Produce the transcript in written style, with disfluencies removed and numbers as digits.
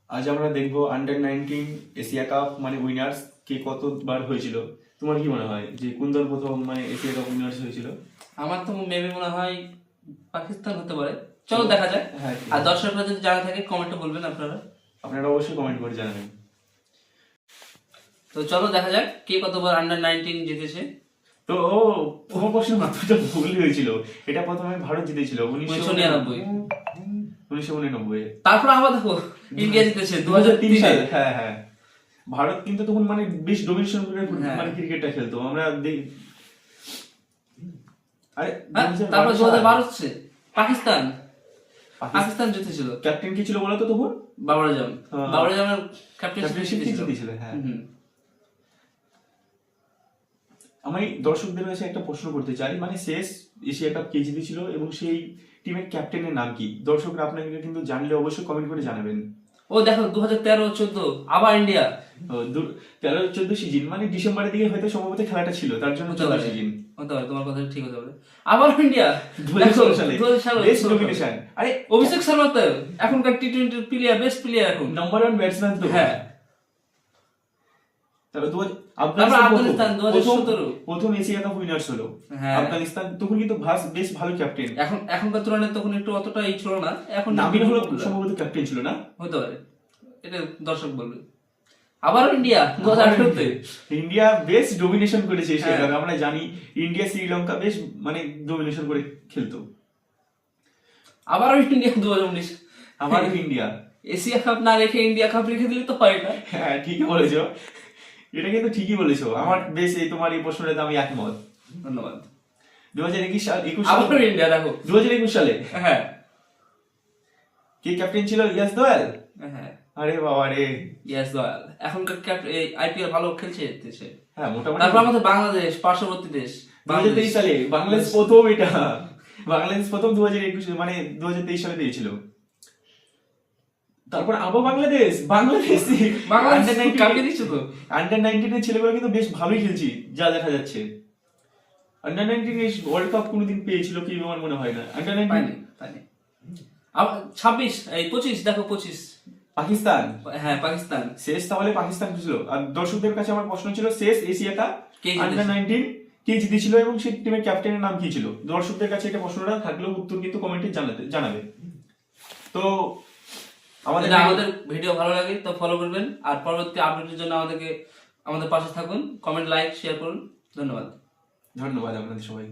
আজ আমরা দেখবো আন্ডার 19 এশিয়া কাপ মানে উইনার্স কে কতবার হয়েছিল। তোমার কি মনে হয় যে কোন দল প্রথম মানে এশিয়া কাপ উইনার্স হয়েছিল? আমার তো মেবি মনে হয় পাকিস্তান হতে পারে। চলো দেখা যাক। হ্যাঁ, আর দর্শকরা যদি জানা থাকে কমেন্টে বলবেন আপনারা অবশ্যই কমেন্ট করে জানাবেন। তো চলো দেখা যাক কে কতবার আন্ডার 19 জিতেছে। তো তোমার প্রশ্ন মাত্রটা ভুল হয়েছিল। এটা প্রথমে ভারত জিতেছিল 1999। তারপর আবার দেখো ইন্ডিয়া জিতেছে 2003 সালে। সালে। হ্যাঁ হ্যাঁ, ভারত কিন্তু তখন মানে বেশ ডোমিনেশন করে হ্যাঁ। মানে ক্রিকেটটা খেলতো আমরা আরে তারপর 2012 2012 হচ্ছে পাকিস্তান জিতেছিল। ক্যাপ্টেন কি ছিল বলো তো তখন? বাবর আজম। হ্যাঁ। বাবর আজমের ক্যাপ্টেনশিপ ক্যাপ্টেনশিপ জিতেছিল। হ্যাঁ, আমি দর্শকদের কাছে একটা প্রশ্ন করতে চাই, মানে শেষ এশিয়া কাপ কে জিতেছিল এবং সেই টিমের ক্যাপ্টেনের নাম কি? দর্শকরা আপনাকে কিন্তু জানলে অবশ্যই কমেন্ট করে জানাবেন। ও দেখো 2013-14 আবার ইন্ডিয়া। 13-14 সিজন মানে ডিসেম্বরের দিকে হয়তো সম্ভবত খেলাটা ছিল, তার জন্য 14 সিজন হতে পারে, তোমার কথা ঠিক হতে পারে। আবার ইন্ডিয়া 2016 সালে 2016 সালে বেস্ট ডোমিনেশন। আরে অভিষেক শর্মা তো এখনকার টি-20 প্লেয়ার, বেস্ট প্লেয়ার এখন, নাম্বার 1 ব্যাটসম্যান তো। হ্যাঁ। তারপর আফগানিস্তান 2017 প্রথম এশিয়া কাপ উইনার্স হলো। হ্যাঁ। আফগানিস্তান তখন কিন্তু বেশ ভালো ক্যাপ্টেন। এখনকার তুলনায় তখন একটু অতটা ছিল না। এখন নাবিল হলো সম্ভবত ক্যাপ্টেন ছিল না? হতে পারে, এটা দর্শক বলবে। আবার ইন্ডিয়া 2018 তে ইন্ডিয়া বেশ ডোমিনেশন করেছে এশিয়া হ্যাঁ। কাপে। আমরা জানি ইন্ডিয়া শ্রীলঙ্কা বেশ মানে ডোমিনেশন করে খেলতো। আবার ইন্ডিয়া 2019 আবার ইন্ডিয়া এশিয়া কাপ না রেখে ইন্ডিয়া কাপ রেখে দিলে তো হয় না। হ্যাঁ, ঠিকই বলেছো, এটা কিন্তু ঠিকই বলেছো। আমার বেশ এই তোমার এই প্রশ্নটাতে আমি একমত। ধন্যবাদ। 2021 আবার সালে ইন্ডিয়া দেখো 2021 সালে হ্যাঁ কে ক্যাপ্টেন ছিল? ইয়াস দোয়েল। হ্যাঁ আরে বাবা রে। ইয়েস দয়াল এখনকার আইপিএল ভালো খেলছে দেশে। হ্যাঁ, মোটামুটি। তারপর আমাদের বাংলাদেশ পার্শ্ববর্তী দেশ 2023 সালে বাংলাদেশ প্রথম, এটা বাংলাদেশ প্রথম 2021 মানে 2023 সালে দিয়েছিল। তারপর আবার বাংলাদেশ কাপিয়ে দিচ্ছে তো। আন্ডার 19 এর ছেলেগুলো কিন্তু বেশ ভালোই খেলছি যা দেখা যাচ্ছে। আন্ডার 19 ওয়ার্ল্ড কাপ কোনোদিন পেয়েছিল কি আমার মনে হয় না। আন্ডার 19 পাইনি। আবার 26 এই 25 দেখো 25 পাকিস্তান। হ্যাঁ পাকিস্তান শেষ তাহলে পাকিস্তান ছিল। আর দর্শকদের কাছে আমার প্রশ্ন ছিল শেষ এশিয়া কাপ কে জিতেছে? আন্ডার 19 কে জিতেছিল এবং সেই টিমের ক্যাপ্টেনের নাম কি ছিল? দর্শকদের কাছে এটা প্রশ্নটা থাকলেও উত্তর কিন্তু কমেন্টে জানাবে। তো আমাদের ভিডিও ভালো লাগে তো ফলো করবেন, আর পরবর্তী আপডেটের জন্য আমাদের পাশে থাকুন। কমেন্ট, লাইক, শেয়ার করুন। ধন্যবাদ আপনাদের সবাই।